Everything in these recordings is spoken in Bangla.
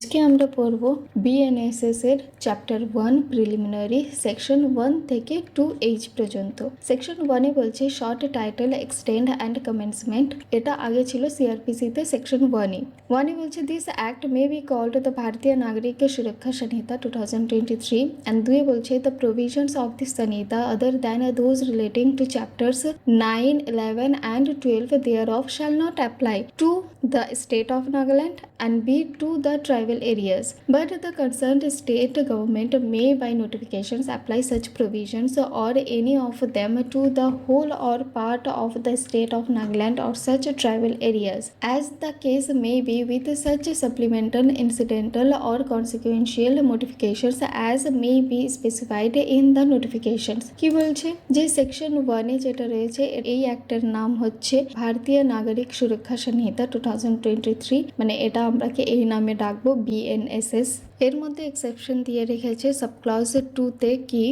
আজকে আমরা পড়ব BNSS এর চ্যাপ্টার 1 প্রিলিমিনারি সেকশন 1 থেকে 2H পর্যন্ত। সেকশন 1 এ বলছে short title extend and commencement. এটা আগে ছিল CrPC তে সেকশন 1 এ বলছে this act may be called the Bharatiya Nagarik Suraksha Sanhita 2023 and 2 বলছে the provisions of this Sanhita other than those relating to chapters 9, 11 and 12 thereof shall not apply to the state of Nagaland and be to the tribal areas, but the concerned state government may by notifications apply such provisions or any of them to the whole or part of the state of Nagaland or such tribal areas, as the case may be with such supplemental, incidental or consequential modifications as may be specified in the notifications। কি বলছে যে সেকশন 1 এ যেটা রয়েছে এই অ্যাক্টের নাম হচ্ছে ভারতীয় নাগরিক সুরক্ষা সংহিতা 2023, মানে এটা আমরা কি এই নামে ডাকবো BNSS। এর মধ্যে এক্সেপশন দিয়ে রেখেছে সাব ক্লজ 2 তে কি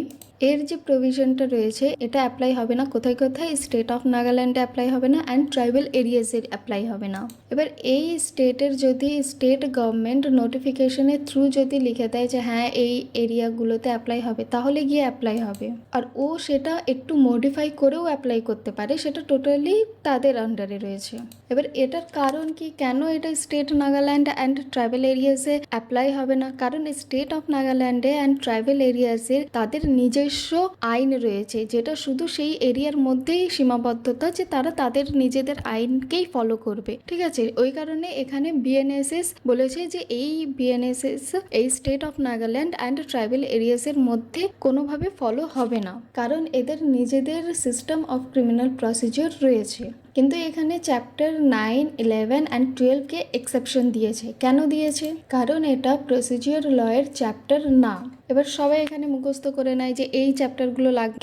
এর যে প্রভিশনটা রয়েছে এটা অ্যাপ্লাই হবে না কোথায় কোথায়, স্টেট অফ নাগাল্যান্ডে অ্যাপ্লাই হবে না অ্যান্ড ট্রাইবাল এরিয়াজের অ্যাপ্লাই হবে না। এবার এই স্টেটের যদি স্টেট গভর্নমেন্ট নোটিফিকেশনের থ্রু যদি লিখে দেয় যে হ্যাঁ এই এরিয়াগুলোতে অ্যাপ্লাই হবে, তাহলে গিয়ে অ্যাপ্লাই হবে। আর ও সেটা একটু মডিফাই করেও অ্যাপ্লাই করতে পারে, সেটা টোটালি তাদের আন্ডারে রয়েছে। এবার এটার কারণ কি, কেন এটা স্টেট নাগাল্যান্ড অ্যান্ড ট্রাইবাল এরিয়াজে অ্যাপ্লাই হবে না? কারণ স্টেট অফ নাগাল্যান্ডে অ্যান্ড ট্রাইবাল এরিয়াজের তাদের নিজস্ব আইন রয়েছে, যেটা শুধু সেই এরিয়ার মধ্যেই সীমাবদ্ধতা, যে তারা তাদের নিজেদের আইনকেই ফলো করবে। ঠিক আছে, ওই কারণে এখানে BNSS বলেছে যে এই BNSS এই state of Nagaland and tribal এরিয়াজের মধ্যে কোনোভাবে ফলো হবে না, কারণ এদের নিজেদের সিস্টেম অফ ক্রিমিনাল প্রসিজিওর রয়েছে। কিন্তু এখানে চ্যাপ্টার 9, 11 অ্যান্ড 12 কে এক্সেপশন দিয়েছে। কেন দিয়েছে? কারণ এটা প্রসিজিওর লয়ের চ্যাপ্টার না। এবার সবাই এখানে মুখস্থ করে নেয় যে এই চ্যাপ্টারগুলো লাগে,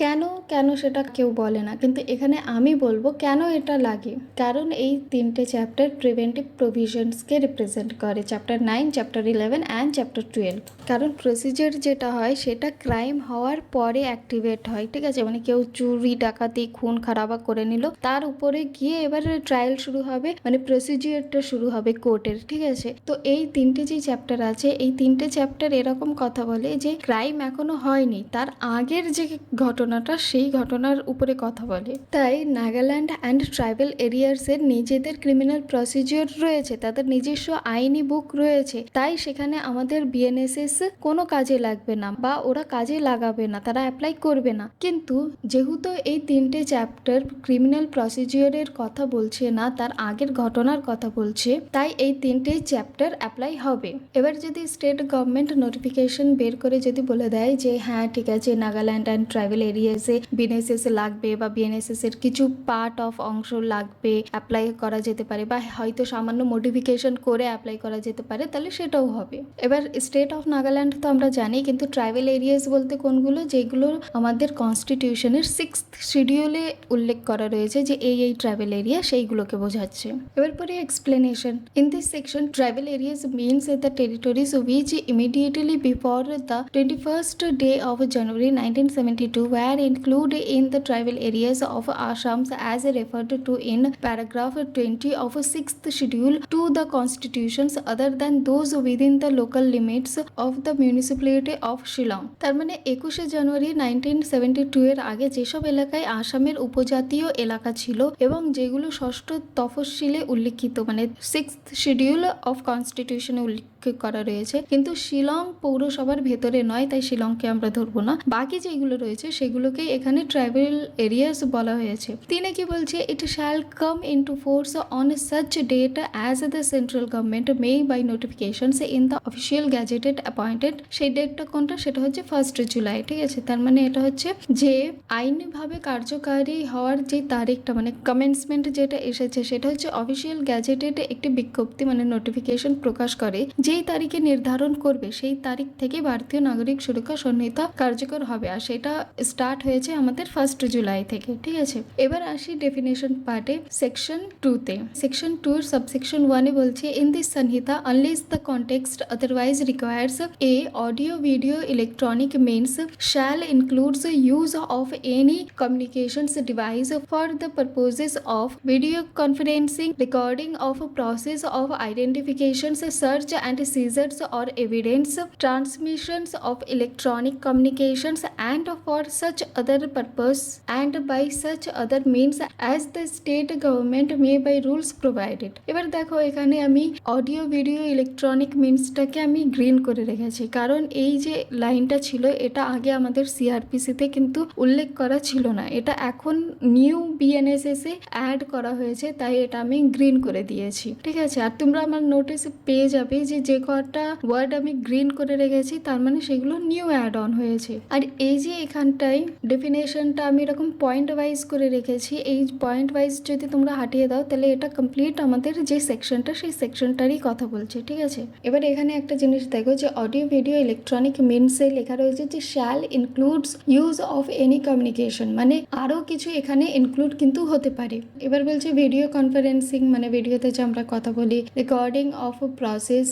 কেন সেটা কেউ বলে না, কিন্তু এখানে আমি বলবো কেন এটা লাগে। কারণ এই তিনটে চ্যাপ্টার প্রিভেন্টিভ প্রভিশনসকে রিপ্রেজেন্ট করে, চ্যাপ্টার 9, চ্যাপ্টার 11 অ্যান্ড চ্যাপ্টার 12। কারণ প্রসিজিওর যেটা হয় সেটা ক্রাইম হওয়ার পরে অ্যাক্টিভেট হয়। ঠিক আছে, মানে কেউ চুরি, ডাকাতি, খুন খারাপা করে নিল, তার উপরে গিয়ে এবার ট্রায়াল শুরু হবে, মানে প্রসিজিওরটা শুরু হবে কোর্টের। ঠিক আছে, তো এই তিনটে যে চ্যাপ্টার আছে, এই তিনটে চ্যাপ্টার এরকম কথা বলে যে ক্রাইম এখনো হয়নি, তার আগের যে ঘটনাটা সেই ঘটনার উপরে কথা বলে। তাই নাগাল্যান্ড অ্যান্ড ট্রাইবাল এরিয়াসের নিজেদের ক্রিমিনাল প্রসিজিওর রয়েছে, তাদের নিজস্ব আইনি বুক রয়েছে, তাই সেখানে আমাদের BNSS কোনো কাজে লাগবে না বা ওরা কাজে লাগাবে না, তারা অ্যাপ্লাই করবে না। কিন্তু যেহেতু এই তিনটে চ্যাপ্টার ক্রিমিনাল প্রসিজিওরের কথা বলছে না, তার আগের ঘটনার কথা বলছে, তাই এই তিনটে চ্যাপ্টার অ্যাপ্লাই হবে। এবার যদি স্টেট গভর্নমেন্ট নোটিফিকেশন বের করে যদি বলে দেয় যে হ্যাঁ ঠিক আছে নাগাল্যান্ড অ্যান্ড ট্রাইবাল এরিয়াসে BNSS লাগবে বা BNSS এর কিছু পার্ট অফ অংশ লাগবে, অ্যাপ্লাই করা যেতে পারে বা হয়তো সামান্য মডিফিকেশন করে অ্যাপ্লাই করা যেতে পারে, তাহলে সেটাও হবে। এবার স্টেট অফ নাগাল্যান্ড তো আমরা জানি, কিন্তু ট্রাইবাল এরিয়াস বলতে কোনগুলো, যেগুলো আমাদের কনস্টিটিউশনের 6th শিডিউলে উল্লেখ করা রয়েছে যে এই ট্রাইবাল এরিয়া, সেইগুলোকে বোঝাচ্ছে। এবার পরে explanation. In this section tribal areas means the territories which immediately before the 21st day of January 1972 were included in the tribal areas of Assam as referred to in paragraph 20 of 6th schedule to the constitutions other than those within the local limits of the municipality of Shillong। তার মানে 21শে জানুয়ারি 1972 এর আগে যেসব এলাকায় আসামের উপজাতীয় এলাকা ছিল এবং যেগুলো ষষ্ঠ তফসিলে উল্লিখিত, মানে 6th শিডিউল অফ কনস্টিটিউশনে উল্লেখ করা রয়েছে, কিন্তু শিলং পৌরসভার ভেতরে নয়, তাই শিলংকে আমরা ধরবো না। বাকি যেগুলো রয়েছে সেগুলোকে এখানে ট্রাইবাল এরিয়াস বলা হয়েছে। তিনি কি বলছে, it shall come into force on such date as the central government may by notifications in the official gazetted appointed. সেই ডেটটা কোনটা, সেটা হচ্ছে 1 জুলাই। ঠিক আছে, তার মানে এটা হচ্ছে যে আইনিভাবে কার্যকারী হওয়ার যে তারিখটা, মানে কমেন্সমেন্ট যেটা এসেছে, সেটা হচ্ছে অফিসিয়াল গ্যাজেটেড একটি বিজ্ঞপ্তি, মানে নোটিফিকেশন প্রকাশ করে, যেই তারিখে নির্ধারণ করবে সেই তারিখ থেকে ভারতীয় নাগরিক সুরক্ষা সংহিতা কার্যকর হবে। আর সেটা স্টার্ট হয়েছে আমাদের 1 জুলাই থেকে। ঠিক আছে, এবার আসি ডেফিনেশন পার্টে, সেকশন 2 তে। সেকশন 2 এর সাবসেকশন 1 এ বলছে, in this Sanhita unless the context otherwise requires a audio video electronic means shall includes use of any communications device for the purposes of video conferencing, recording of process of identifications, search and and seizures or evidence, transmissions of electronic communications, and for such other purpose and by such other means as the state government may by rules provided. এবার দেখো এখানে আমি অডিও ভিডিও ইলেকট্রনিক মিনসটাকে আমি গ্রিন করে রেখেছি, কারণ এই যে লাইনটা ছিল এটা আগে আমাদের সিআরপিসিতে কিন্তু উল্লেখ করা ছিল না, এটা এখন নিউ বিএনএসএস এ অ্যাড করা হয়েছে, তাই এটা আমি গ্রিন করে দিয়েছি। ঠিক আছে, আর তোমরা আমার নোটিসে পেয়ে যাবে যে যে কটা ওয়ার্ড আমি গ্রিন করে রেখেছি তার মানে সেগুলো নিউ অ্যাড অন হয়েছে। আর এই যে এখানটায় ডেফিনেশনটা আমি এরকম পয়েন্ট ওয়াইজ করে রেখেছি, এই পয়েন্ট ওয়াইজ যদি তোমরা হাঁটিয়ে দাও তাহলে এটা কমপ্লিট আমাদের যে সেকশনটা সেই সেকশনটারই কথা বলছে। ঠিক আছে, এবার এখানে একটা জিনিস দেখো যে অডিও ভিডিও ইলেকট্রনিক মিনসে লেখা রয়েছে যে shall includes use of any communication, মানে আরও কিছু এখানে ইনক্লুড কিন্তু হতে পারে। এবার বলছে ভিডিও কনফারেন্সিং, মানে ভিডিওতে যে আমরা কথা বলি, রেকর্ডিং অফ প্রসেস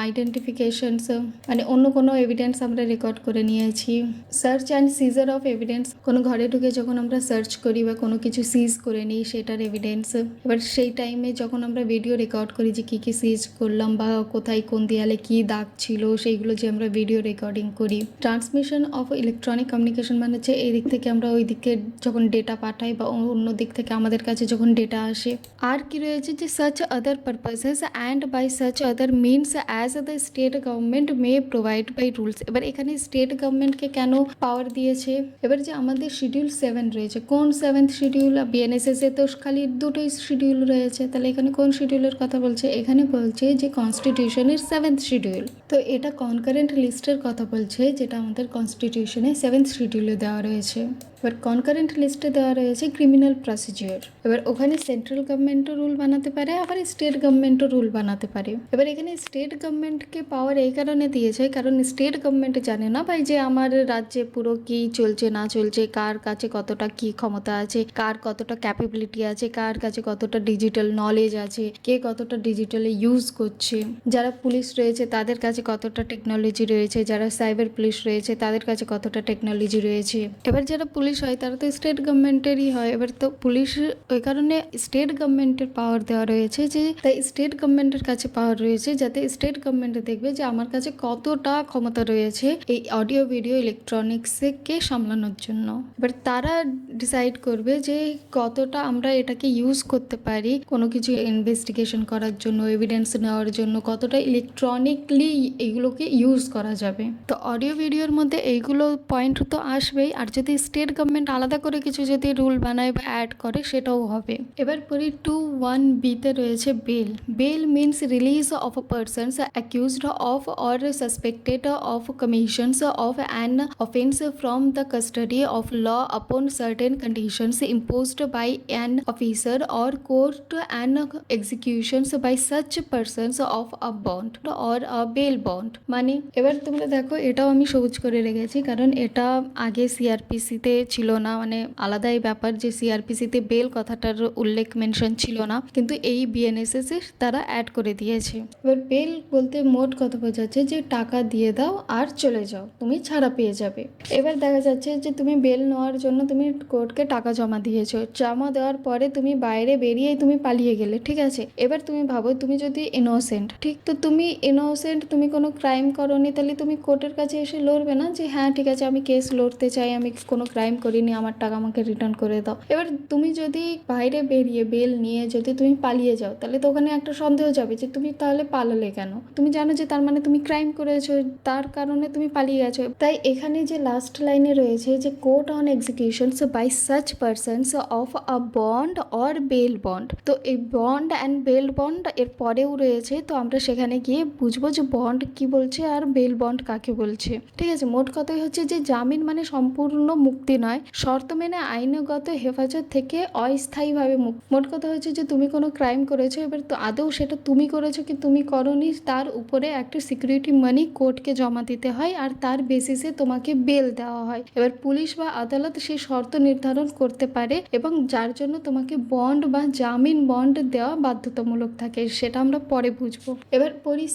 আইডেন্টিফিকেশনস, মানে অন্য কোনো এভিডেন্স আমরা রেকর্ড করে নিয়েছি, search and seizure of evidence, কোনো ঘরে ঢুকে যখন আমরা সার্চ করি বা কোনো কিছু সিজ করে নিই সেটার এভিডেন্স। এবার সেই টাইমে যখন আমরা ভিডিও রেকর্ড করি যে কী কী সিজ করলাম বা কোথায় কোন দেয়ালে কী দাগ ছিল সেইগুলো যে আমরা ভিডিও রেকর্ডিং করি। ট্রান্সমিশন অফ ইলেকট্রনিক কমিউনিকেশন মানে হচ্ছে এই দিক থেকে আমরা ওই দিকে যখন ডেটা পাঠাই বা অন্য দিক থেকে আমাদের কাছে যখন ডেটা আসে। আর কি রয়েছে যে such other purposes and by such other means as the state government may provide by rules. এবার এখানে স্টেট গভর্নমেন্টকে কেন পাওয়ার দিয়েছে? এবার যে আমাদের শিডিউল 7 রয়েছে, কোন 7th শিডিউল? বিএনএসএস এ তো খালি দুটোই শিডিউল রয়েছে, তাহলে এখানে কোন শিডিউলের কথা বলছে? এখানে বলছে যে কনস্টিটিউশনের 7th শিডিউল। তো এটা কনকারেন্ট লিস্টের কথা বলছে যেটা আমাদের কনস্টিটিউশনে 7th শিডিউলে দেওয়া রয়েছে। এবার কনকারেন্ট লিস্টে দেওয়া রয়েছে ক্রিমিনাল প্রসিডিওর। এবার ওখানে সেন্ট্রাল গভর্নমেন্টও রুল বানাতে পারে, আবার স্টেট গভর্নমেন্টও রুল বানাতে পারে। এবার এখানে স্টেট গভর্নমেন্টকে পাওয়ার এই কারণে দিয়েছে কারণ স্টেট গভর্নমেন্ট জানে না ভাই যে আমার রাজ্যে পুরো কি চলছে না চলছে, কার কাছে কতটা কি ক্ষমতা আছে, কার কতটা ক্যাপাবিলিটি আছে, কার কাছে কতটা ডিজিটাল নলেজ আছে, কে কতটা ডিজিটালি ইউজ করছে, যারা পুলিশ রয়েছে তাদের কাছে কতটা টেকনোলজি রয়েছে, যারা সাইবার পুলিশ রয়েছে তাদের কাছে কতটা টেকনোলজি রয়েছে। এবার যারা পুলিশ হয় তারা তো স্টেট গভর্নমেন্টেরই হয়। এবার তো পুলিশ ওই কারণে স্টেট গভর্নমেন্টের পাওয়ার দেওয়া রয়েছে, যে তাই স্টেট গভর্নমেন্টের কাছে পাওয়ার রয়েছে যাতে স্টেট গভর্নমেন্ট দেখবে যে আমার কাছে কতটা ক্ষমতা রয়েছে এই অডিও ভিডিও ইলেকট্রনিক্সকে সামলানোর জন্য। এবার তারা ডিসাইড করবে যে কতটা আমরা এটাকে ইউজ করতে পারি কোনো কিছু ইনভেস্টিগেশন করার জন্য, এভিডেন্স নেওয়ার জন্য, কতটা ইলেকট্রনিকলি এইগুলোকে ইউজ করা যাবে। তো অডিও ভিডিওর মধ্যে এইগুলো পয়েন্ট তো আসবেই, আর যদি স্টেট গভর্নমেন্ট আলাদা করে কিছু যদি রুল বানায় বা অ্যাড করে সেটাও হবে। এবার পরি 2(1)(b)তে রয়েছে bail. Bail means release of a persons accused of or suspected of commissions of an offence from the custody of law upon certain conditions imposed by an officer or court and executions by such persons of a bond or a bail bond। মানে এবার তোমরা দেখো এটাও আমি সবুজ করে রেখেছি কারণ এটা আগে সিআরপিসিতে ছিল না, মানে আলাদাই ব্যাপার যে সিআরপিসিতে বেল কথাটার উল্লেখ মেনশন ছিল না, কিন্তু এই বিএনএসএস এ তারা অ্যাড করে দিয়েছে। এবার বেল বলতে মোট কথা বোঝাচ্ছে যে টাকা দিয়ে দাও আর চলে যাও, তুমি ছাড়া পেয়ে যাবে। এবার দেখা যাচ্ছে যে তুমি বেল নেওয়ার জন্য তুমি কোর্টকে টাকা জমা দিয়েছো, জমা দেওয়ার পরে তুমি বাইরে বেরিয়ে তুমি পালিয়ে গেলে, ঠিক আছে। এবার তুমি ভাবো তুমি যদি ইনোসেন্ট, ঠিক, তো তুমি ইনোসেন্ট, তুমি কোনো ক্রাইম করোনি, তাহলে তুমি কোর্টের কাছে এসে লড়বে না যে হ্যাঁ ঠিক আছে আমি কেস লড়তে চাই, আমি কোনো ক্রাইম করিনি, আমার টাকা আমাকে রিটার্ন করে দাও। এবার তুমি যদি বাইরে বেরিয়ে বেল নিয়ে যদি তুমি পালিয়ে যাও তাহলে তো ওখানে একটা সন্দেহ যাবে যে তুমি তাহলে পালালে কেন, তুমি জানো যে তার মানে তুমি ক্রাইম করেছো, তার কারণে তুমি পালিয়ে গেছো। তাই এখানে যে লাস্ট লাইনে রয়েছে যে court on executions by such persons of a bond or bail bond, তো এই বন্ড অ্যান্ড বেল বন্ড এর পরেও রয়েছে, তো আমরা সেখানে গিয়ে বুঝবো যে বন্ড কি বলছে আর বেল বন্ড কাকে বলছে। ঠিক আছে, মোট কথাই হচ্ছে যে জামিন মানে সম্পূর্ণ মুক্তি নয়, শর্ত মেনে আইনগত হেফাজত থেকে অস্থায়ীভাবে মুক্তি। মোট কথা হচ্ছে যে তুমি কোনো ক্রাইম করেছো, এবার তো আদৌ সেটা তুমি করেছো কি তুমি করোনি তার উপরে একটা সিকিউরিটি মানি কোর্টকে জমা দিতে হয় আর তার বেসিসে তোমাকে বেল দেওয়া হয়। এবার পুলিশ বা আদালত সেই শর্ত নির্ধারণ করতে পারে এবং যার জন্য তোমাকে বন্ড বা জামিন বন্ড দেওয়া বাধ্যতামূলক থাকে, সেটা আমরা পরে বুঝবো। এবার পড়ি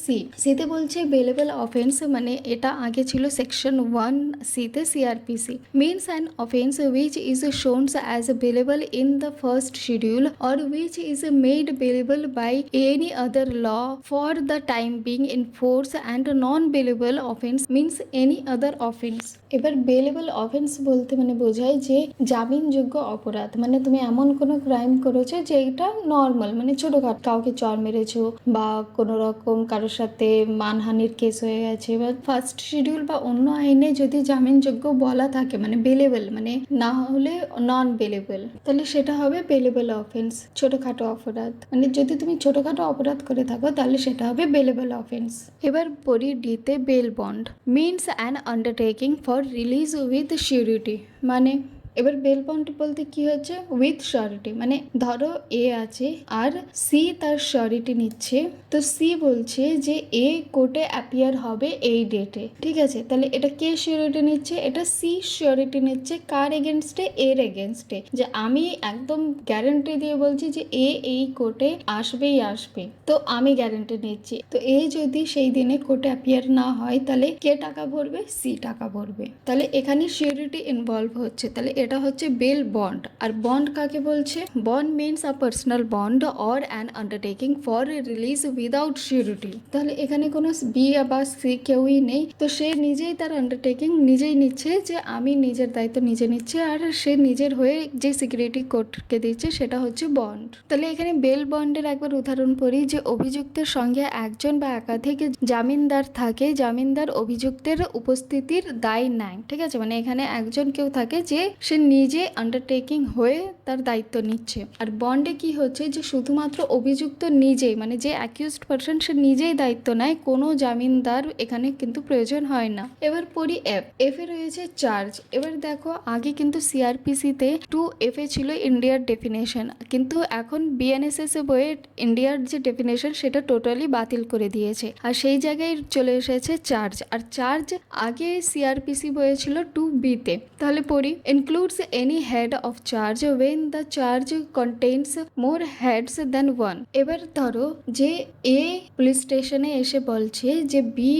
সিতে বলছে বেলেবল অফেন্স, মানে এটা আগে ছিল সেকশন 1(c)তে CrPC, means an offence which is shown as bailable in the first schedule or which is made bailable by any other law for the time being in force, and non-bailable offence means any other offence. এবার বেলেবল অফেন্স বলতে মানে বোঝায় যে জামিনযোগ্য অপরাধ, মানে তুমি এমন কোনো ক্রাইম করেছো যেটা নর্মাল, মানে ছোটখাটো, কাউকে চর মেরেছো বা কোনো রকম কারোর সাথে মানহানির কেস হয়ে গেছে, বা ফার্স্ট শিডিউল বা অন্য আইনে যদি জামিনযোগ্য বলা থাকে মানে বেলেবল, মানে না হলে নন বেলেবল, তাহলে সেটা হবে বেলেবল অফেন্স, ছোটখাটো অপরাধ। মানে যদি তুমি ছোটখাটো অপরাধ করে থাকো তাহলে সেটা হবে বেলেবল অফেন্স। এবার পড়ি ডিতে, bail bond means an undertaking for release with surety. মানে এবার বেল বন্ড বলতে কি হচ্ছে, উইথ সিউরিটি, মানে ধরো এ আছে আর সি তার সিউরিটি নিচ্ছে, তো সি বলছে যে এ কোর্টে অ্যাপিয়ার হবে এই ডেটে, ঠিক আছে, তাহলে এটা কে সিউরিটি নিচ্ছে, এটা সি সিউরিটি নিচ্ছে কার এগেনস্টে, এর এগেনস্টে, যে আমি একদম গ্যারান্টি দিয়ে বলছি যে এ এই কোর্টে আসবেই আসবে, তো আমি গ্যারান্টি নিচ্ছি। তো এ যদি সেই দিনে কোর্টে অ্যাপিয়ার না হয় তাহলে কে টাকা ভরবে, সি টাকা ভরবে, তাহলে এখানে সিউরিটি ইনভলভ হচ্ছে, তাহলে এটা হচ্ছে বেল বন্ড। আর বন্ড কাকে বলছে, bond means a personal bond or an undertaking for release without surety. তাহলে এখানে কোনো বি বা সি কেউই নেই, তো সে নিজেই তার আন্ডারটেকিং নিজেই নিচ্ছে যে আমি নিজের দায়িত্ব নিজে নিচ্ছে, আর সে নিজের হয়ে যে সিকিউরিটি কোর্টকে দিচ্ছে সেটা হচ্ছে বন্ড। তাহলে এখানে বেল বন্ডের একবার উদাহরণ পড়ি, যে অভিযুক্তের সঙ্গে একজন বা একাধিক জামিনদার থাকে, জামিনদার অভিযুক্তের উপস্থিতির দায় নেয়, ঠিক আছে, মানে এখানে একজন কেউ থাকে যে সে নিজে আন্ডারটেকিং হয়ে তার দায়িত্ব নিচ্ছে। আর বন্ডে কি হচ্ছে যে শুধুমাত্র অভিযুক্ত নিজেই, মানে যে অ্যাকিউজড পারসন সে নিজেই দায়িত্ব নেয়, কোনো জামিনদার এখানে কিন্তু প্রয়োজন হয় না। এবার পড়ি এফ। এফ এ রয়েছে চার্জ। এবার দেখো আগে কিন্তু সিআরপিসিতে 2F এ ছিল ইন্ডিয়ার ডেফিনেশন, কিন্তু এখন বিএনএসএস এ বইয়ে ইন্ডিয়ার যে ডেফিনেশন সেটা টোটালি বাতিল করে দিয়েছে, আর সেই জায়গায় চলে এসেছে চার্জ। আর চার্জ আগে সিআরপিসি বইয়ে ছিল 2B তে। তাহলে পড়ি, includes any head of charge when the charge contains more heads than one. এবার ধরো যে এ পুলিশ স্টেশনে এসে বলছে যে বি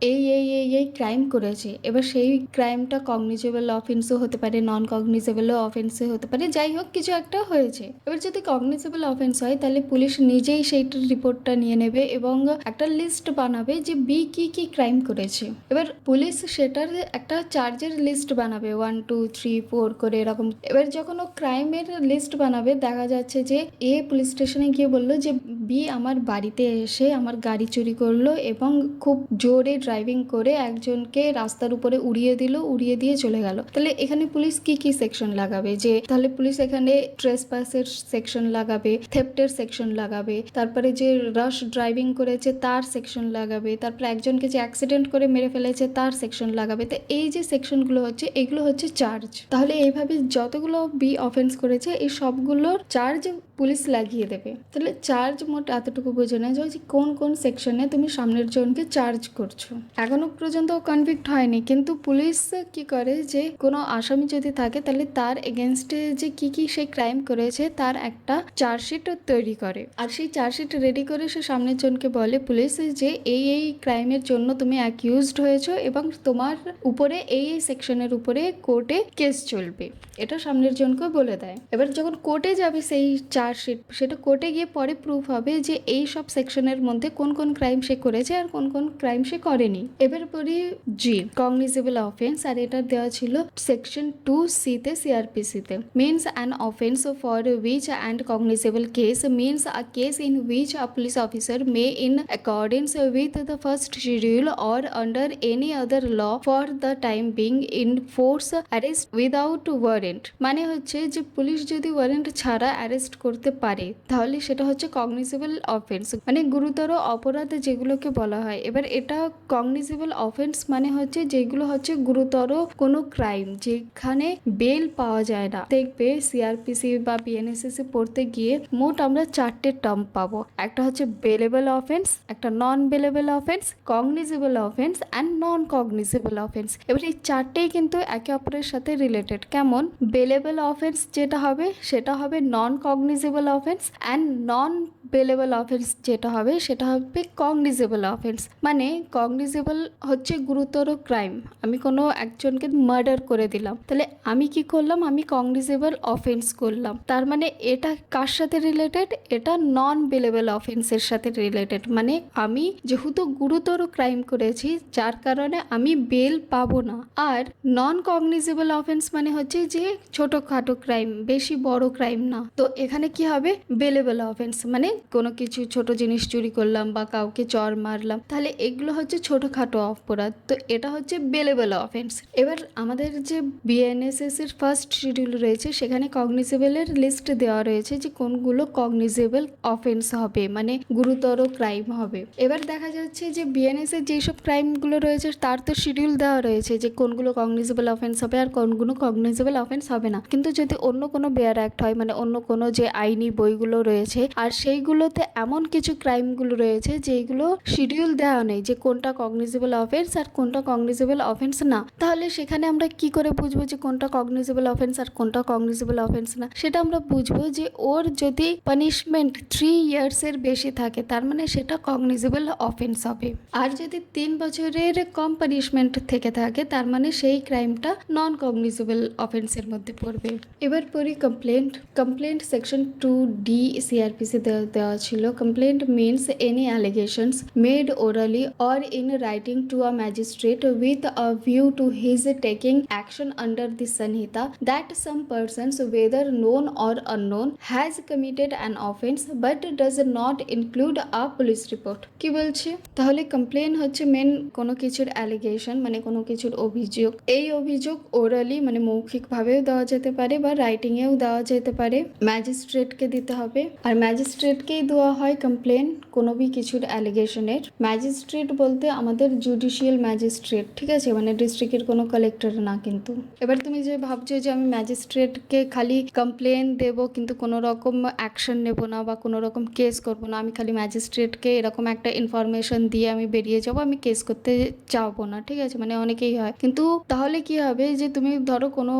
এই ক্রাইম করেছে, এবার সেই ক্রাইমটা কগনিজেবল অফেন্সও হতে পারে, নন কগনিজেবল অফেন্সও হতে পারে, যাই হোক কিছু একটা হয়েছে। এবার যদি কগনিজেবল অফেন্স হয় তাহলে পুলিশ নিজেই সেইটার রিপোর্টটা নিয়ে নেবে এবং একটা লিস্ট বানাবে যে বি কি কি ক্রাইম করেছে। এবার পুলিশ সেটার একটা চার্জের লিস্ট বানাবে 1 2 3 4 করে এরকম। এবার যখন ও ক্রাইমের লিস্ট বানাবে দেখা যাচ্ছে যে এ পুলিশ স্টেশনে গিয়ে বললো যে বি আমার বাড়িতে এসে আমার গাড়ি চুরি করলো এবং খুব জোরে ড্রাইভিং করে একজনকে রাস্তার উপরে উড়িয়ে দিল, উড়িয়ে দিয়ে চলে গেল। তাহলে এখানে পুলিশ কি কি সেকশন লাগাবে, যে তাহলে পুলিশ এখানে ট্রেসপাসের সেকশন লাগাবে, থেফটের সেকশন লাগাবে, তারপরে যে রাশ ড্রাইভিং করেছে তার সেকশন লাগাবে, তারপরে একজনকে যে অ্যাক্সিডেন্ট করে মেরে ফেলেছে তার সেকশন লাগাবে। তো এই যে সেকশনগুলো হচ্ছে এগুলো হচ্ছে চার্জ। তাহলে এইভাবে যতগুলো বি অফেন্স করেছে এই সবগুলোর চার্জ পুলিশ লাগিয়ে দেবে। তাহলে চার্জ মোট এতটুকু বোঝে না যে কোন কোন সেকশনে তুমি সামনের জনকে চার্জ করছো। এখনো পর্যন্ত কনভিক্ট হয়নি, কিন্তু পুলিশ কি করে যে কোনো আসামি যদি থাকে তাহলে তার এগেনস্টে যে কি কি সে ক্রাইম করেছে তার একটা চার্জশিট তৈরি করে, আর সেই চার্জশিট রেডি করে সে সামনের জনকে বলে পুলিশ যে এই ক্রাইমের জন্য তুমি অ্যাকিউজড হয়েছো এবং তোমার উপরে এই সেকশনের উপরে কোর্টে কেস চলবে, এটা সামনের জনকে বলে দেয়। এবার যখন কোর্টে যাবে সেই চার্জশিট, সেটা কোর্টে গিয়ে পরে প্রুফ হবে যে এই সব সেকশনের মধ্যে কোন কোন ক্রাইম সে করেছে আর কোন কোন ক্রাইম সে করেনি। এবার পড়ি জি, কগনিজেবল অফেন্স, আর এটা দেওয়া ছিল সেকশন 2C তে সিআরপিসিতে। Means an offence for which and cognizable case means a case in which a police officer may in accordance with the first schedule or under any other law for the time being in force arrest without warrant. মানে হচ্ছে যে পুলিশ যদি ওয়ারেন্ট ছাড়া অ্যারেস্ট করতে পারে তাহলে সেটা হচ্ছে কগনিজেবল অফেন্স, মানে গুরুতর অপরাধ যেগুলোকে বলা হয়। এবার এটা কগনিজেবল অফেন্স মানে হচ্ছে যেগুলো হচ্ছে গুরুতর কোনো ক্রাইম যেখানে বেল পাওয়া যায় না। দেখবে সিআরপিসি বা বিএনএসএস পড়তে গিয়ে মোট আমরা 4টে টার্ম পাবো, একটা হচ্ছে বেলেবল অফেন্স, একটা non bailable offence, cognizable offence and non cognizable offence. এবার এই 4টেই কিন্তু একে অপরের সাথে রিলেটেড। কেমন, বেলেবল অফেন্স যেটা হবে সেটা হবে non cognizable offence and non bailable offence যেটা হবে সেটা হবে কগনিজেবল অফেন্স। মানে কগনিজেবল হচ্ছে গুরুতর ক্রাইম, আমি কোনো একজনকে মার্ডার করে দিলাম, তাহলে আমি কি করলাম, আমি কগনিজেবল অফেন্স করলাম। তার মানে এটা কার সাথে রিলেটেড, এটা নন বেলেবল অফেন্সের সাথে রিলেটেড। মানে আমি যেহেতু গুরুতর ক্রাইম করেছি যার কারণে আমি বেল পাবো না। আর নন কগনিজেবল অফেন্স মানে হচ্ছে যে ছোটখাটো ক্রাইম, বেশি বড় ক্রাইম না। তো এখানে কি হবে, বেলেবল অফেন্স মানে কোনো কিছু ছোট জিনিস চুরি করলাম বা কাউকে চর মারলাম, তাহলে এগুলো হচ্ছে ছোটখাটো অপরাধ, তো এটা হচ্ছে বেলেবল অফেন্স। এবার আমাদের যে বিএনএসএস এর ফার্স্ট শিডিউল রয়েছে সেখানে কগনিজেবলের লিস্ট দেওয়া রয়েছে যে কোনগুলো কগনিজেবল অফেন্স হবে, মানে গুরুতর ক্রাইম হবে। এবার দেখা যাচ্ছে যে বিএনএস এর যেসব ক্রাইমগুলো রয়েছে তার তো শিডিউল দেওয়া রয়েছে যে কোনগুলো কগনিজেবল অফেন্স হবে আর কোনগুলো কগনিজেবল অফেন্স হবে না। কিন্তু যদি অন্য কোনো বেয়ার অ্যাক্ট হয়, মানে অন্য কোনো যে আইনি বইগুলো রয়েছে আর সেইগুলোতে এমন কিছু ক্রাইমগুলো রয়েছে যেগুলো শিডিউল দেওয়া নেই যে কোনটা কগনিজেবল অফেন্স আর কোনটা কগনিজেবল অফেন্স না, তাহলে সেখানে আমরা কি করে বুঝবো যে কোনটা কগনিজেবল অফেন্স আর কোনটা কগনিজেবল অফেন্স না? সেটা আমরা বুঝবো যে ওর যদি পানিশমেন্ট 3 ইয়ার্সের বেশি থাকে তার মানে সেটা কগনিজেবল অফেন্স হবে। আর যদি 3 বছরের কম পানিশমেন্ট থেকে থাকে তার মানে সেই ক্রাইমটা নন কগনিজেবল অফেন্সের মধ্যে পড়বে। এবার পড়ি complaint. Complaint section 2D CrPC দেওয়া ছিল। Complaint means any allegations made orally or in writing to a magistrate with a view to his taking action under the Sanhita that some persons, whether known or unknown, has committed an offence but does not include a police report। কি বলছে তাহলে, কমপ্লেন হচ্ছে মেন কোনো কিছুর অ্যালিগেশন মানে কোনো কিছুর অভিযোগ। এই অভিযোগ ওরালি মানে মৌখিকভাবেও দেওয়া যেতে পারে বা রাইটিংয়েও দেওয়া যেতে পারে, ম্যাজিস্ট্রেটকে দিতে হবে। আর ম্যাজিস্ট্রেটকেই দেওয়া হয় কমপ্লেন কোনো বি কিছুর অ্যালিগেশনের। ম্যাজিস্ট্রেট বলতে আমাদের জুডিশিয়াল ম্যাজিস্ট্রেট, ঠিক আছে, মানে ডিস্ট্রিক্টের কোনো কালেক্টর না কিন্তু। এবার তুমি যে ভাবছো যে আমি ম্যাজিস্ট্রেটকে খালি কমপ্লেন দেবো কিন্তু কোনো রকম অ্যাকশন নেব না বা কোনো রকম কেস করবো না, আমি খালি ম্যাজিস্ট্রেটকে এরকম একটা ইনফরমেশন দিয়ে আমি বেরিয়ে যাবো, আমি কেস করতে চাবো না, ঠিক আছে, মানে অনেকেই হয়। কিন্তু তাহলে কি হবে যে তুমি ধরো কোনো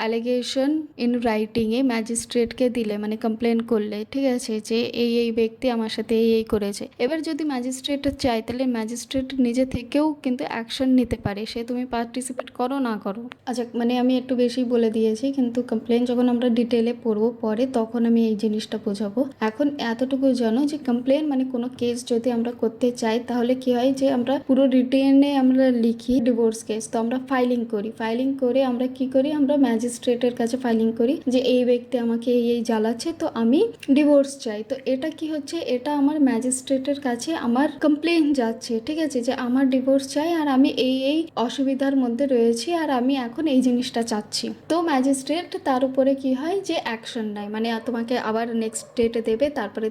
অ্যালিগেশন ইন রাইটিংয়ে ম্যাজিস্ট্রেটকে দিলে মানে কমপ্লেন করলে, ঠিক আছে, যে এই ব্যক্তি আমার সাথে এই করেছে। এবার যদি ম্যাজিস্ট্রেট চায় তাহলে ম্যাজিস্ট্রেট নিজে থেকেও কিন্তু অ্যাকশন নিতে পারে, সে তুমি পার্টিসিপেট করো না করো। আচ্ছা, মানে আমি একটু বেশি বলে দিয়েছি, কিন্তু কমপ্লেন যখন আমরা ডিটেলে পড়বো পরে তখন আমি এই জিনিসটা বোঝাবো। এখন এতটুকু জানো যে কমপ্লেন মানে কোনো কেস যদি আমরা করতে চাই তাহলে কি হয় যে আমরা পুরো রিটেনে আমরা লিখি ডিভোর্স কেস, তো আমরা ফাইলিং করি, ফাইলিং করে আমরা কি করি, আমরা ম্যাজিস্ট্রেটের কাছে ফাইলিং করি যে এই ব্যক্তি আমাকে এই জ্বালাচ্ছে তো আমি ডিভোর্স চাই। তো এটা কি হচ্ছে, এটা আমার ম্যাজিস্ট্রেটের কাছে আমার কমপ্লেন যাচ্ছে, ঠিক আছে, যে আমার ডিভোর্স চাই আর আমি এই অসুবিধার মধ্যে রয়েছি আর আমি এখন এই জিনিসটা চাচ্ছি। তো ম্যাজিস্ট্রেট তার উপরে কি হয় যে অ্যাকশন নেয়, মানে তোমাকে আবার নেক্সট ডেটে দেবে, তারপরে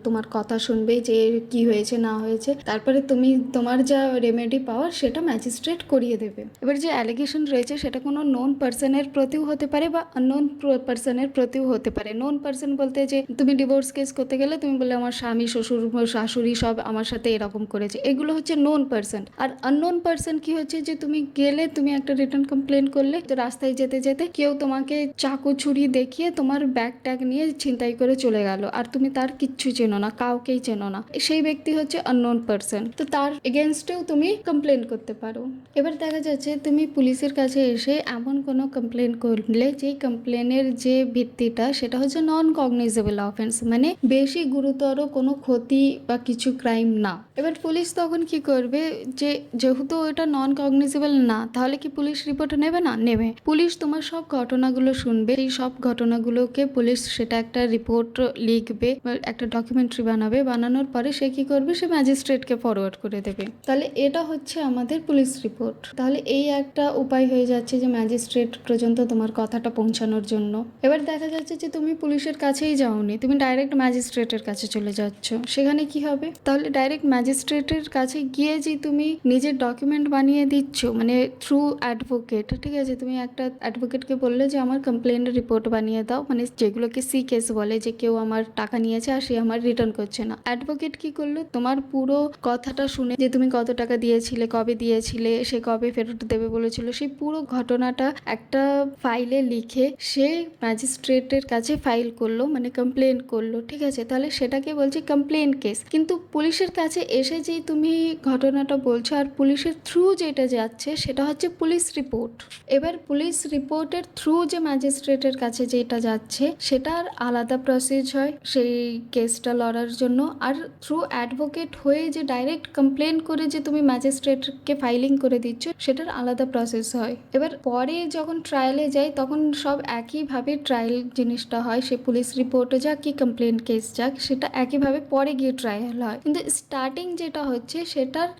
তোমার কথা শুনবে যে কি হয়েছে না হয়েছে, তারপরে তুমি তোমার যা রেমেডি পাওয়ার সেটা ম্যাজিস্ট্রেট করিয়ে দেবে। এবার যে অ্যালিগেশন রয়েছে সেটা কোনো নোন পার্সনের প্রতিও হতে পারে বা আননোন পার্সনের প্রতিও হতে পারে। নোন পার্সন বলতে যে তুমি ডিভোর্স কেস করতে গেলে তুমি বলে আমার স্বামী শ্বশুর শাশুড়ি সব আমার সাথে এরকম করেছে, এগুলো হচ্ছে নোন পার্সন। আর আননোন পার্সন কি হচ্ছে যে তুমি গেলে, তুমি একটা রিটার্ন কমপ্লেন করলে, তো রাস্তায় যেতে যেতে কেউ তোমাকে চাকু ছুরি দেখিয়ে তোমার ব্যাগ ট্যাগ নিয়ে ছিনতাই করে চলে গেল আর তুমি তার কিচ্ছু চেনো না, কাউকেই চেনো না, সেই ব্যক্তি হচ্ছে আননোন পার্সন। তো তার এগেনস্টেও তুমি কমপ্লেন করতে পারো। এবার দেখা যাচ্ছে তুমি পুলিশের কাছে এসে এমন কোনো কমপ্লেন করলে যেই কমপ্লেনের যে ভিত্তিটা সেটা হচ্ছে নন কগনাইজেবল অফেন্স, মানে বেশি গুরুতর কোনো ক্ষতি বা কিছু ক্রাইম না। এবার পুলিশ তখন কি করবে, যে যেহেতু এটা নন কগনাইজেবল না তাহলে কি পুলিশ রিপোর্ট নেবে না? নেবে। পুলিশ তোমার সব ঘটনাগুলো শুনবে, এই সব ঘটনাগুলোকে পুলিশ সেটা একটা রিপোর্ট লিখবে, একটা ডকুমেন্টারি বানাবে, বানানোর পরে সে কি করবে, সে ম্যাজিস্ট্রেটকে ফরওয়ার্ড করে দেবে। তাহলে এটা হচ্ছে আমাদের পুলিশ রিপোর্ট। তাহলে এই একটা উপায় হয়ে যাচ্ছে যে ম্যাজিস্ট্রেট পর্যন্ত তোমার কথাটা পৌঁছানোর জন্য। এবার দেখা যাচ্ছে যে তুমি পুলিশের কাছেই যাওনি, তুমি ডাইরেক্ট ম্যাজিস্ট্রেটের কাছে চলে যাচ্ছ, সেখানে কি হবে, তাহলে ডাইরেক্ট ম্যাজিস্ট্রেটের কাছে গিয়ে যে তুমি নিজের ডকুমেন্ট বানিয়ে দিচ্ছ, মানে থ্রু অ্যাডভোকেট, ঠিক আছে, তুমি একটা অ্যাডভোকেটকে বললে যে আমার কমপ্লেনের রিপোর্ট বানিয়ে দাও, মানে যেগুলোকে সি কেস বলে, যে কেউ আমার টাকা নিয়েছে আর সে আমার রিটার্ন করছে না। অ্যাডভোকেট কি করলো, তোমার পুরো কথাটা শুনে যে তুমি কত টাকা দিয়েছিলে, কবে দিয়েছিলে, সে কবে ফেরত দেবে বলেছিল, সেই পুরো ঘটনাটা একটা ফাইলে লিখে সে ম্যাজিস্ট্রেটের কাছে ফাইল করলো, মানে কমপ্লেন করলো, ঠিক আছে। তাহলে সেটাকে বলছি কমপ্লেন্ট কেস। কিন্তু পুলিশের কাছে এসে যেই তুমি ঘটনাটা বলছো আর পুলিশের থ্রু যেটা যাচ্ছে সেটা হচ্ছে পুলিশ রিপোর্ট। এবার পুলিশ রিপোর্টের থ্রু যে ম্যাজিস্ট্রেটের কাছে যেটা যাচ্ছে সেটার আলাদা প্রসেস হয় সেই কেসটা লড়ার জন্য, আর থ্রু অ্যাডভোকেট হয়ে যে ডাইরেক্ট কমপ্লেন করে যে তুমি ম্যাজিস্ট্রেটকে ফাইলিং করে দিচ্ছ সেটার আলাদা প্রসেস হয়। এবার পরে যখন ট্রায়ালে যাই তখন সব একইভাবে ট্রায়াল জিনিসটা হয়, সে পুলিশ রিপোর্টে যাক কি কমপ্লেন কেস যাক সেটা একইভাবে পরে গিয়ে ট্রায়াল হয়। কিন্তু স্টার্টিং যেটা হচ্ছে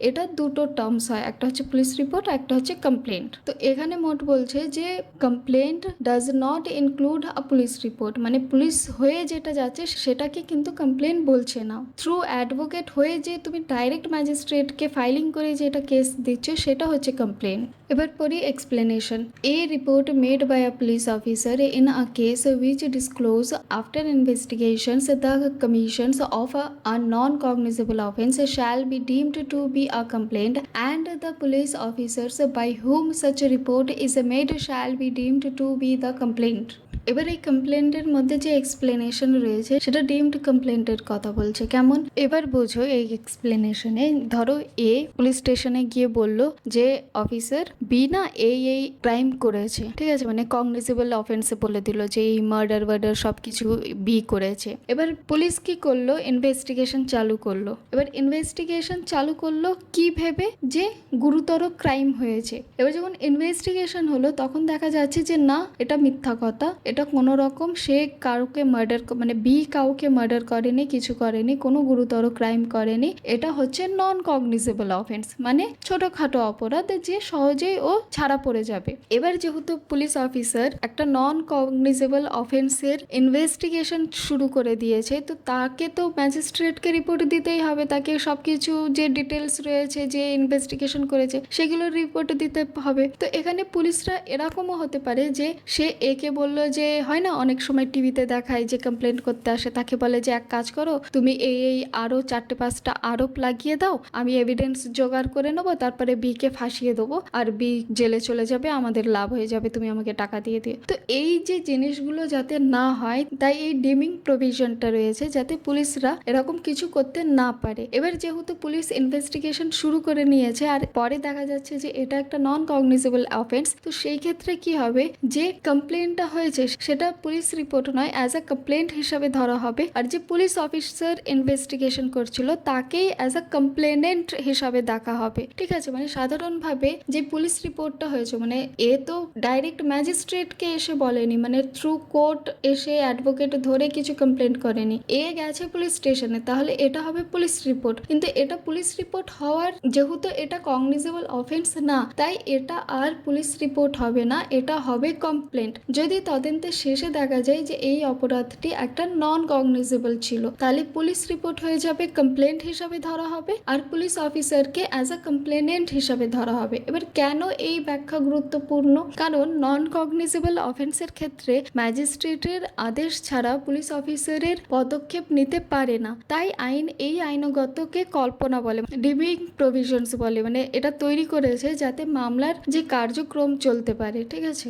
এটা দুটো টার্মস হয়, একটা হচ্ছে পুলিশ রিপোর্ট, একটা হচ্ছে কমপ্লেন্ট। তো এখানে মোট বলছে যে complaint does not include a police report, মানে পুলিশ হয়ে যেটা যাচ্ছে সেটাকে কিন্তু কমপ্লেন্ট বলছে না। থ্রু অ্যাডভোকেট হয়ে যে তুমি ডাইরেক্ট ম্যাজিস্ট্রেটকে ফাইলিং করে যেটা কেস দিচ্ছ সেটা হচ্ছে কমপ্লেন। এবার পড়ি explanation. A report made by a police officer in a case which disclose after investigations the commissions of a non-cognizable offence shall be deemed to be a complaint, and the police officers by whom such a report is made shall be deemed to be the complaint. এবার এই কমপ্লেন্টের মধ্যে যে এক্সপ্লেনেশন রয়েছে সেটা ডিমড কমপ্লেন্টের কথা বলছে। কেমন এবার বোঝো এই এক্সপ্লেনেশনে। ধরো এ পুলিশ স্টেশনে গিয়ে বলল যে অফিসার বি না এই ক্রাইম করেছে, ঠিক আছে, মানে কগনিজেবল অফেন্সে বলে দিল যে এই মার্ডার সব কিছু বি করেছে। এবার পুলিশ কি করলো, ইনভেস্টিগেশন চালু করলো। এবার ইনভেস্টিগেশন চালু করলো কি ভেবে, যে গুরুতর ক্রাইম হয়েছে। এবার যখন ইনভেস্টিগেশন হলো তখন দেখা যাচ্ছে যে না, এটা মিথ্যা কথা, এটা কোনো রকম সে কাউকে মার্ডার, মানে বি কাউকে মার্ডার করেনি, কিছু করেনি, কোনো গুরুতর ক্রাইম করেনি, এটা হচ্ছে নন কগনিজেবল অফেন্স, মানে ছোটখাটো অপরাধ যে সহজেই ও ছাড়া পড়ে যাবে। এবার যেহেতু পুলিশ অফিসার একটা নন কগনিজেবল অফেন্সের ইনভেস্টিগেশন শুরু করে দিয়েছে, তো তাকে তো ম্যাজিস্ট্রেটকে রিপোর্ট দিতেই হবে, তাকে সবকিছু যে ডিটেলস রয়েছে যে ইনভেস্টিগেশন করেছে সেগুলোর রিপোর্ট দিতে হবে। তো এখানে পুলিশরা এরকমও হতে পারে যে সে একে বলল যে হয় না অনেক সময় টিভিতে দেখায় যে কমপ্লেন করতে আসে, তাকে বলে যে এক কাজ করো তুমি এই আরো 4-5টা আরোপ লাগিয়ে দাও, আমি এভিডেন্স জোগাড় করে নেবো, তারপরে বি কে ফাঁসিয়ে দেবো আর বি জেলে চলে যাবে, আমাদের লাভ হয়ে যাবে, তুমি আমাকে টাকা দিয়ে দিও। তো এই যে জিনিসগুলো যাতে না হয় তাই এই ডিমিং প্রভিশনটা রয়েছে, যাতে পুলিশরা এরকম কিছু করতে না পারে। এবার যেহেতু পুলিশ ইনভেস্টিগেশন শুরু করে নিয়েছে আর পরে দেখা যাচ্ছে যে এটা একটা নন কগনিজেবল অফেন্স, তো সেই ক্ষেত্রে কি হবে, যে কমপ্লেনটা হয়েছে সেটা পুলিশ রিপোর্ট নয়, অ্যাজ আ কমপ্লেন্ট হিসাবে ধরা হবে, আর যে পুলিশ অফিসার ইনভেস্টিগেশন করছিল তাকেই অ্যাজ আ কমপ্লেনেন্ট হিসাবে দেখা হবে। ঠিক আছে, মানে সাধারণভাবে যে পুলিশ রিপোর্টটা হয়েছে, মানে এ তো ডাইরেক্ট ম্যাজিস্ট্রেটকে এসে বলেনি, মানে থ্রু কোর্ট এসে অ্যাডভোকেট ধরে কিছু কমপ্লেন করেনি, এ গেছে পুলিশ স্টেশনে, তাহলে এটা হবে পুলিশ রিপোর্ট। কিন্তু এটা পুলিশ রিপোর্ট হওয়ার, যেহেতু এটা কগনিজেবল অফেন্স না, তাই এটা আর পুলিশ রিপোর্ট হবে না, এটা হবে কমপ্লেন্ট। যদি তদন্তের শেষে দেখা যায় যে এই অপরাধটি একটা নন কগনিজেবল ছিল, তাহলে পুলিশ রিপোর্ট হয়ে যাবে, কমপ্লেন্ট হিসাবে ধরা হবে, আর পুলিশ অফিসারকে অ্যাজ আ কমপ্লেনেন্ট হিসাবে ধরা হবে। এবার কেন এই ব্যাখ্যা গুরুত্বপূর্ণ, কারণ নন কগনিজেবল অফেন্সের ক্ষেত্রে ম্যাজিস্ট্রেটের আদেশ ছাড়া পুলিশ অফিসারের পদক্ষেপ নিতে পারে না, তাই আইন এই আইনগতকে কল্পনা বলে, ডিমিং প্রভিশনস বলে, মানে এটা তৈরি করেছে যাতে মামলার যে কার্যক্রম চলতে পারে। ঠিক আছে।